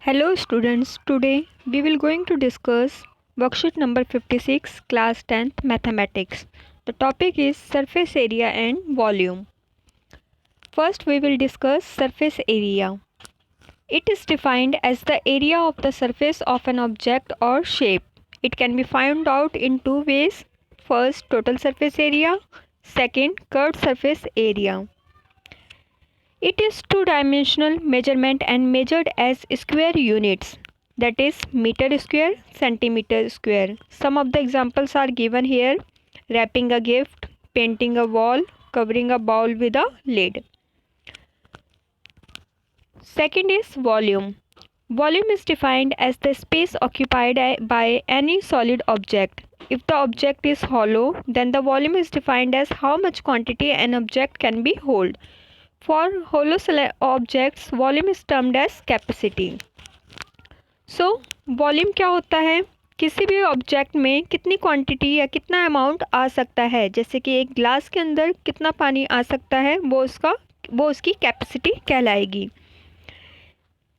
Hello students, today we will going to discuss worksheet number 56 class 10th mathematics. The topic is surface area and volume. First we will discuss surface area. It is defined as the area of the surface of an object or shape. It can be found out in two ways. First, total surface area. Second, curved surface area. It is two-dimensional measurement and measured as square units, that is meter square, centimeter square. Some of the examples are given here: wrapping a gift, painting a wall, covering a bowl with a lid. Second is volume. Volume is defined as the space occupied by any solid object. If the object is hollow, then the volume is defined as how much quantity an object can be hold. For hollow objects, volume is termed as capacity. So, volume क्या होता है? किसी भी object में कितनी quantity या कितना amount आ सकता है, जैसे कि एक ग्लास के अंदर कितना पानी आ सकता है, वो उसकी कैपेसिटी कहलाएगी.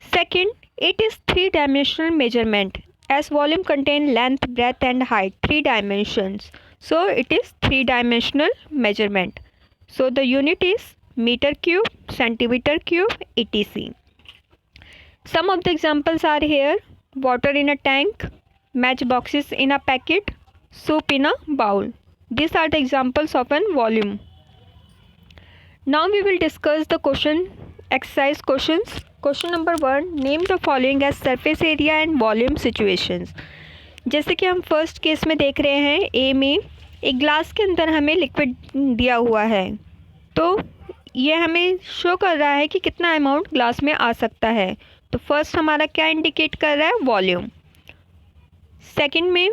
Second, it is three dimensional measurement as volume contain length, breadth and height, three dimensions. So it is three dimensional measurement. So the unit is meter cube, centimeter cube, etc. Some of the examples are here: water in a tank, match boxes in a packet, soup in a bowl. These are the examples of an volume. Now we will discuss the exercise questions. Question number 1, name the following as surface area and volume situations. जैसे कि हम first case में देख रहे हैं, ए में एक glass के अंदर हमें लिक्विड दिया हुआ है, तो ये हमें शो कर रहा है कि कितना अमाउंट ग्लास में आ सकता है. तो फर्स्ट हमारा क्या इंडिकेट कर रहा है? वॉल्यूम. सेकंड में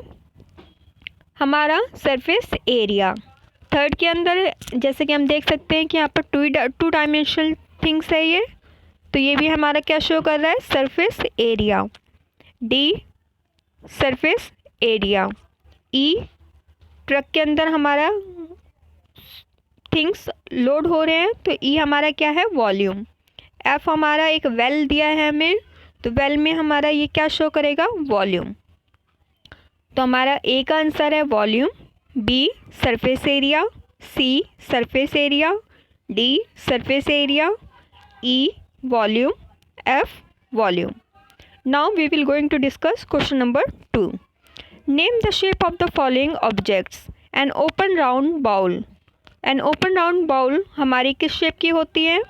हमारा सरफेस एरिया. थर्ड के अंदर जैसे कि हम देख सकते हैं कि यहाँ पर टू डायमेंशनल थिंग्स है ये, तो ये भी हमारा क्या शो कर रहा है? Surface area. D surface area. E truck के अंदर हमारा थिंग्स लोड हो रहे हैं, तो ई हमारा क्या है? वॉल्यूम. एफ हमारा एक वेल दिया है हमें, तो वेल में हमारा ये क्या शो करेगा? वॉल्यूम. तो हमारा ए का आंसर है volume, B surface area, C surface area, D surface area, E volume, F volume. Now we will going to discuss question number 2. Name the shape of the following objects. An open round bowl. An open round bowl हमारी किस shape की होती है?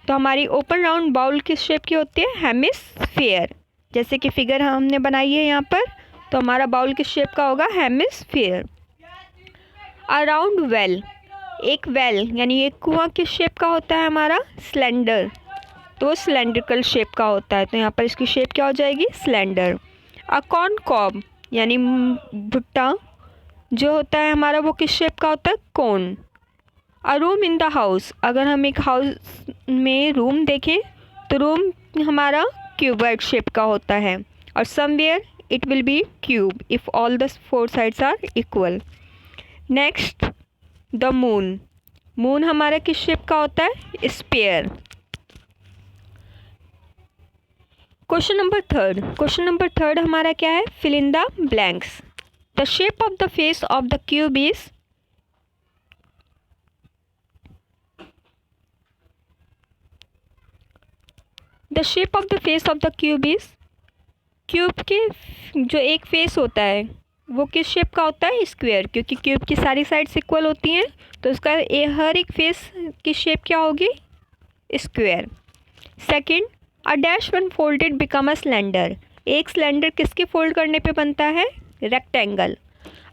तो हमारी open round bowl किस shape की होती है? हेमिस्फीयर. जैसे कि फिगर हमने बनाई है यहाँ पर, तो हमारा बाउल किस शेप का होगा? हेमिस्फीयर. अ राउंड वेल. एक वेल यानी एक कुआं किस शेप का होता है हमारा? स्लेंडर. तो सिलेंड्रिकल शेप का होता है, तो यहाँ पर इसकी शेप क्या हो जाएगी? स्लेंडर. अ कॉर्न कॉब यानी भुट्टा जो होता है हमारा, वो किस शेप का होता है? Cone. A room in the house. अगर हम एक हाउस में रूम देखें तो रूम हमारा क्यूबॉइड शेप का होता है. और somewhere it will be cube if all the four sides are equal. Next, the moon. Moon हमारा किस शेप का होता है? स्फीयर. क्वेश्चन नंबर थर्ड हमारा क्या है? Fill in the blanks. The shape of the face of the cube is. The shape of the face of the cube is. Cube के जो एक फेस होता है वो किस शेप का होता है? स्क्वायर. क्योंकि क्यूब की सारी साइड्स इक्वल होती हैं, तो उसका हर एक फेस की शेप क्या होगी? Square. Second, a dash one folded become a slender. एक स्लेंडर किसके फोल्ड करने पे बनता है? रेक्टेंगल.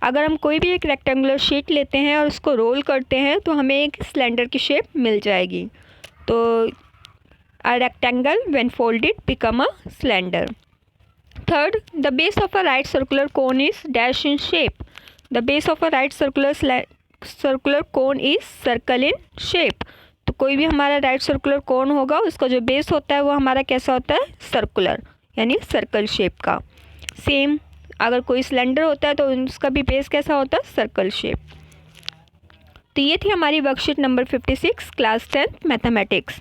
अगर हम कोई भी एक रेक्टेंगुलर शीट लेते हैं और उसको रोल करते हैं तो हमें एक स्लेंडर की शेप मिल जाएगी. तो a rectangle when folded become a slender. Third, the base of a right circular cone is dash in shape. The base of a right circular cone is circle in shape. तो कोई भी हमारा right circular cone होगा, उसका जो base होता है वो हमारा कैसा होता है? सर्कुलर यानी सर्कल शेप का. सेम अगर कोई सिलेंडर होता है तो उसका भी बेस कैसा होता है? Circle shape. तो ये थी हमारी वर्कशीट नंबर 56 क्लास 10 मैथमेटिक्स.